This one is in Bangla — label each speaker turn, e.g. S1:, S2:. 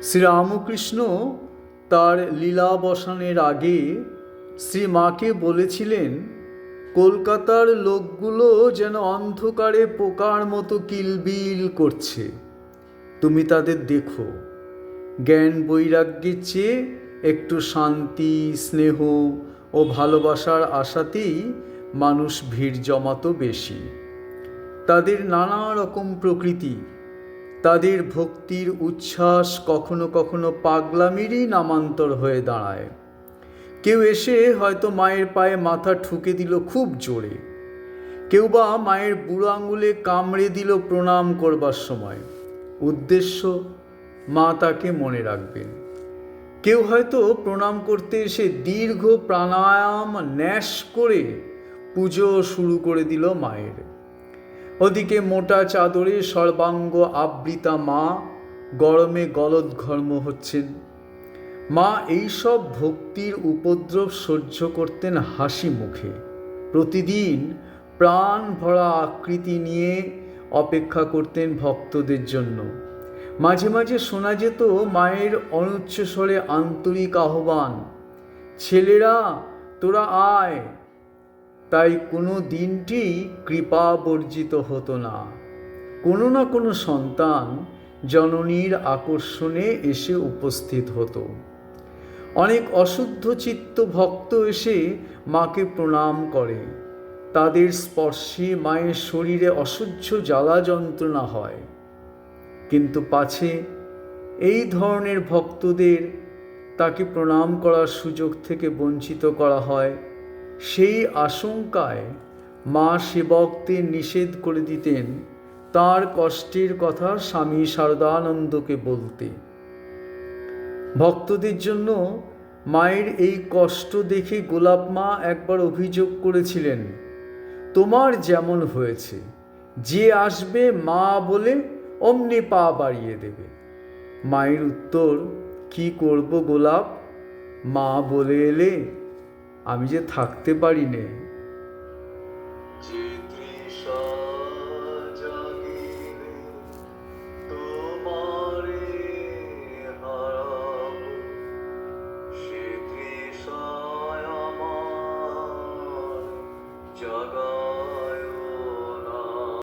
S1: শ্রীরামকৃষ্ণ তার লীলাবসানের আগে শ্রীমাকে বলেছিলেন, কলকাতার লোকগুলো যেন অন্ধকারে পোকার মতো কিলবিল করছে, তুমি তাদের দেখো। জ্ঞান বৈরাগ্যের চেয়ে একটু শান্তি, স্নেহ ও ভালোবাসার আশাতেই মানুষ ভিড় জমাতো বেশি। তাদের নানা রকম প্রকৃতি, তাদের ভক্তির উচ্ছ্বাস কখনো কখনো পাগলামিরই নামান্তর হয়ে দাঁড়ায়। কেউ এসে হয়তো মায়ের পায়ে মাথা ঠুকে দিল খুব জোরে, কেউ বা মায়ের বুড়ো আঙুলে কামড়ে দিল প্রণাম করবার সময়। উদ্দেশ্য, মা তাকে মনে রাখবেন। কেউ হয়তো প্রণাম করতে এসে দীর্ঘ প্রাণায়াম ন্যাস করে পুজো শুরু করে দিল মায়ের। ওদিকে মোটা চাদরে সর্বাঙ্গ আবৃতা মা গরমে গলদঘর্ম হচ্ছেন। মা এইসব ভক্তির উপদ্রব সহ্য করতেন হাসি মুখে। প্রতিদিন প্রাণ ভরা আকৃতি নিয়ে অপেক্ষা করতেন ভক্তদের জন্য। মাঝে মাঝে শোনা যেত মায়ের অনুচ্চস্বরে আন্তরিক আহ্বান, ছেলেরা তোরা আয়। তাই কোনো দিনটি কৃপা বর্জিত হতো না। কোনো না কোনো সন্তান জননীর আকর্ষণে এসে উপস্থিত হতো। অনেক অশুদ্ধ চিত্ত ভক্ত এসে মাকে প্রণাম করে। তাদের স্পর্শে মায়ের শরীরে অসহ্য জ্বালা যন্ত্রণা হয়। কিন্তু পাছে এই ধরনের ভক্তদের তাকে প্রণাম করার সুযোগ থেকে বঞ্চিত করা হয়, সেই আশঙ্কায় মা সেবকদের নিষেধ করে দিতেন তার কষ্টের কথা স্বামী শারদানন্দকে বলতে। ভক্তদের জন্য মায়ের এই কষ্ট দেখে গোলাপ মা একবার অভিযোগ করেছিলেন, তোমার যেমন হয়েছে, যে আসবে মা বলে অমনি পা বাড়িয়ে দেবে। মায়ের উত্তর, কি করব গোলাপ, মা বলে এলে আমি যে থাকতে পারি নে।